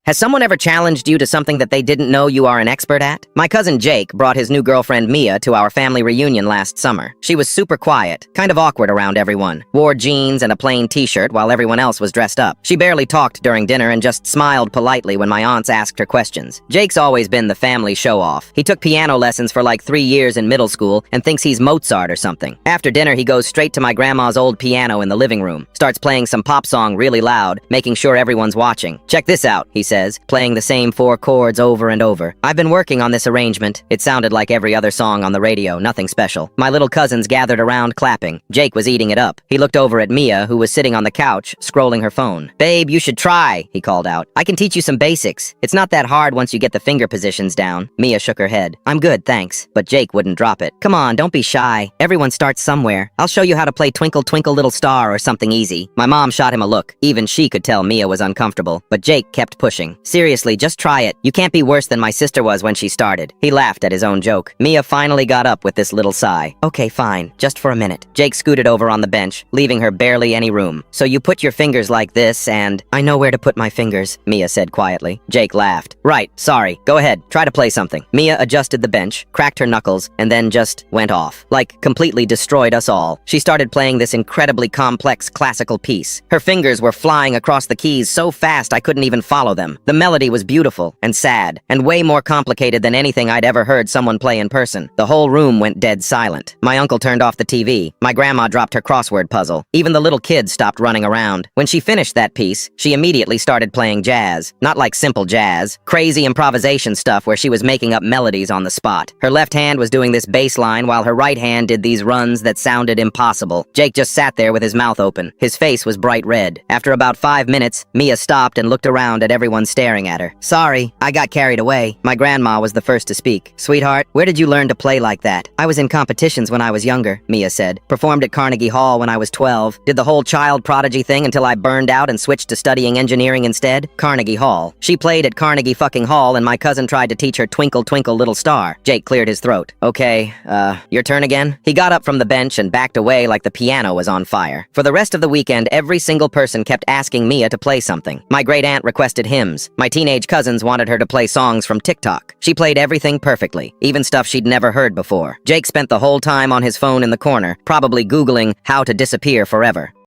Has someone ever challenged you to something that they didn't know you are an expert at? My cousin Jake brought his new girlfriend Mia to our family reunion last summer. She was super quiet, kind of awkward around everyone, wore jeans and a plain t-shirt while everyone else was dressed up. She barely talked during dinner and just smiled politely when my aunts asked her questions. Jake's always been the family show-off. He took piano lessons for like 3 years in middle school and thinks he's Mozart or something. After dinner, he goes straight to my grandma's old piano in the living room, starts playing some pop song really loud, making sure everyone's watching. "Check this out," he says, playing the same 4 chords over and over. "I've been working on this arrangement." It sounded like every other song on the radio, nothing special. My little cousins gathered around clapping. Jake was eating it up. He looked over at Mia, who was sitting on the couch, scrolling her phone. "Babe, you should try," he called out. "I can teach you some basics. It's not that hard once you get the finger positions down." Mia shook her head. "I'm good, thanks." But Jake wouldn't drop it. "Come on, don't be shy. Everyone starts somewhere. I'll show you how to play Twinkle Twinkle Little Star or something easy." My mom shot him a look. Even she could tell Mia was uncomfortable, but Jake kept pushing. "Seriously, just try it. You can't be worse than my sister was when she started." He laughed at his own joke. Mia finally got up with this little sigh. "Okay, fine. Just for a minute." Jake scooted over on the bench, leaving her barely any room. "So you put your fingers like this and—" "I know where to put my fingers," Mia said quietly. Jake laughed. "Right, sorry. Go ahead. Try to play something." Mia adjusted the bench, cracked her knuckles, and then just went off. Like, completely destroyed us all. She started playing this incredibly complex classical piece. Her fingers were flying across the keys so fast I couldn't even follow them. The melody was beautiful and sad, and way more complicated than anything I'd ever heard someone play in person. The whole room went dead silent. My uncle turned off the TV. My grandma dropped her crossword puzzle. Even the little kids stopped running around. When she finished that piece, she immediately started playing jazz. Not like simple jazz. Crazy improvisation stuff where she was making up melodies on the spot. Her left hand was doing this bass line while her right hand did these runs that sounded impossible. Jake just sat there with his mouth open. His face was bright red. After about 5 minutes, Mia stopped and looked around at everyone staring at her. "Sorry, I got carried away." My grandma was the first to speak. "Sweetheart, where did you learn to play like that?" "I was in competitions when I was younger," Mia said. "Performed at Carnegie Hall when I was 12. Did the whole child prodigy thing until I burned out and switched to studying engineering instead." Carnegie Hall. She played at Carnegie fucking Hall and my cousin tried to teach her Twinkle Twinkle Little Star. Jake cleared his throat. "Okay, your turn again?" He got up from the bench and backed away like the piano was on fire. For the rest of the weekend, every single person kept asking Mia to play something. My great aunt requested hymns. My teenage cousins wanted her to play songs from TikTok. She played everything perfectly, even stuff she'd never heard before. Jake spent the whole time on his phone in the corner, probably Googling how to disappear forever.